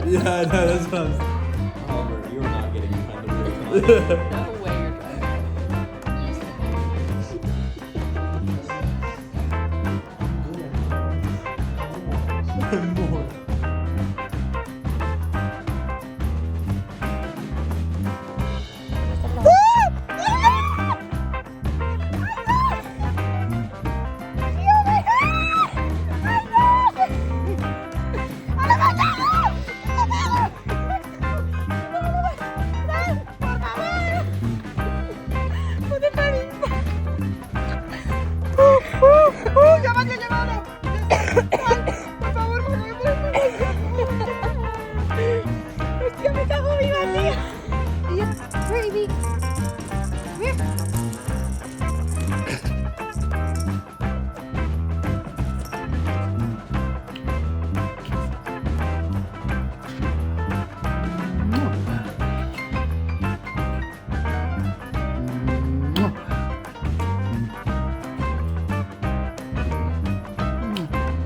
Yeah, I know, that's what I'm saying. However, you're not getting behind the wheel tonight. No way you're driving. More. Hostia, me cago viva, tío. Baby.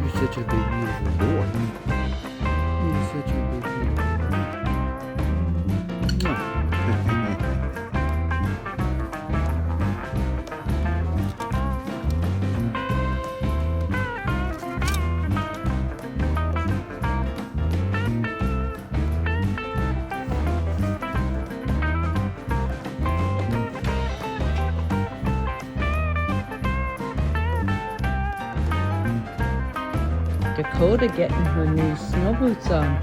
You're such a big, beautiful boy. You're such a big, beautiful boy. Dakota getting her new snow boots on.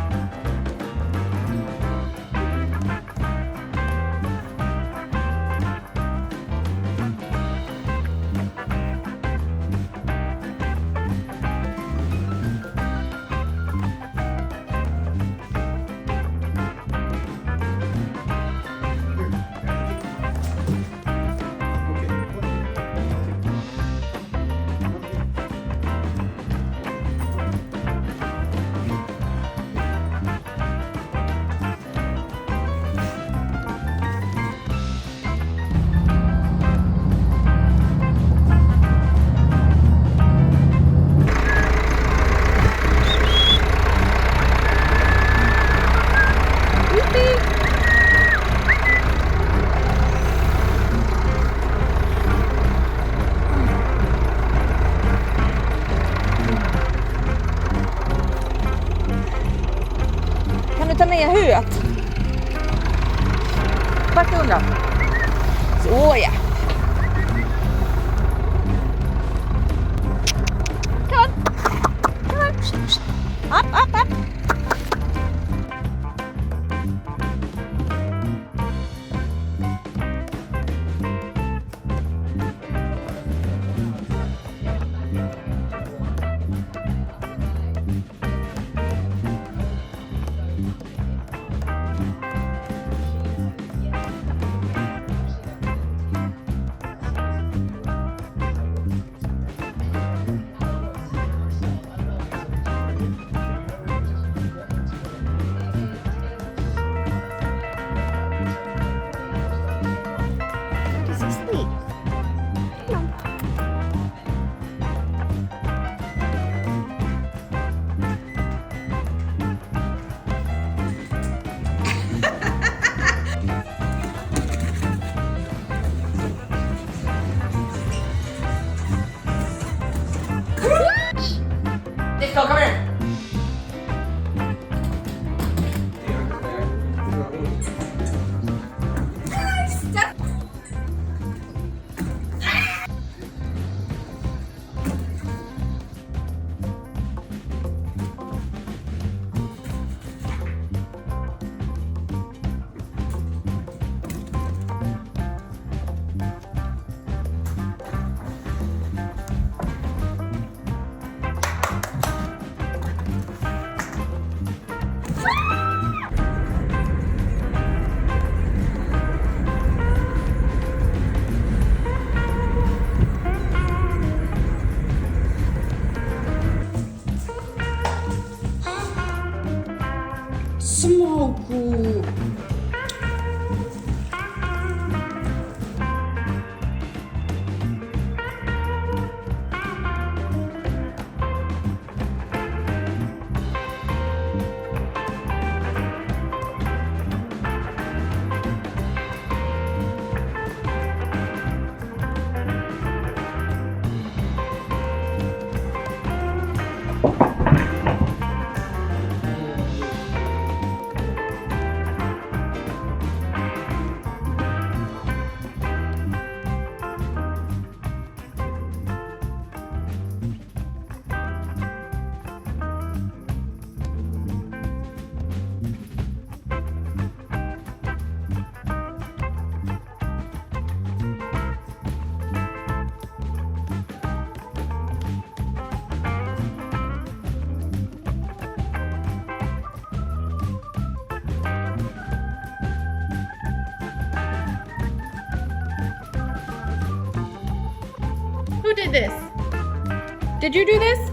did this? Did you do this?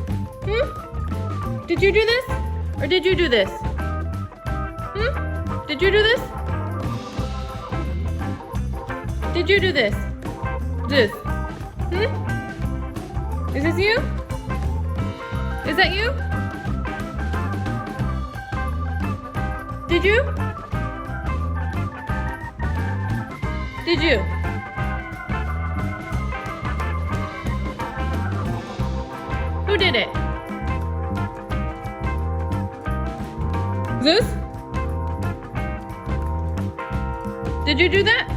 Did you do this? Or did you do this? Did you do this? Did you do this? This? Is this you? Is that you? Did you? Did you? Who did it? Zeus? Did you do that?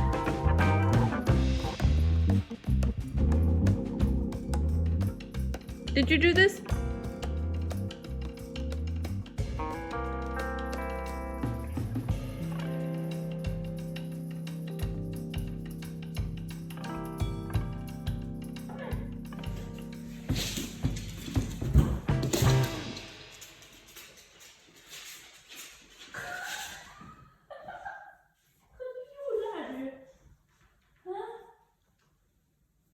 Did you do this?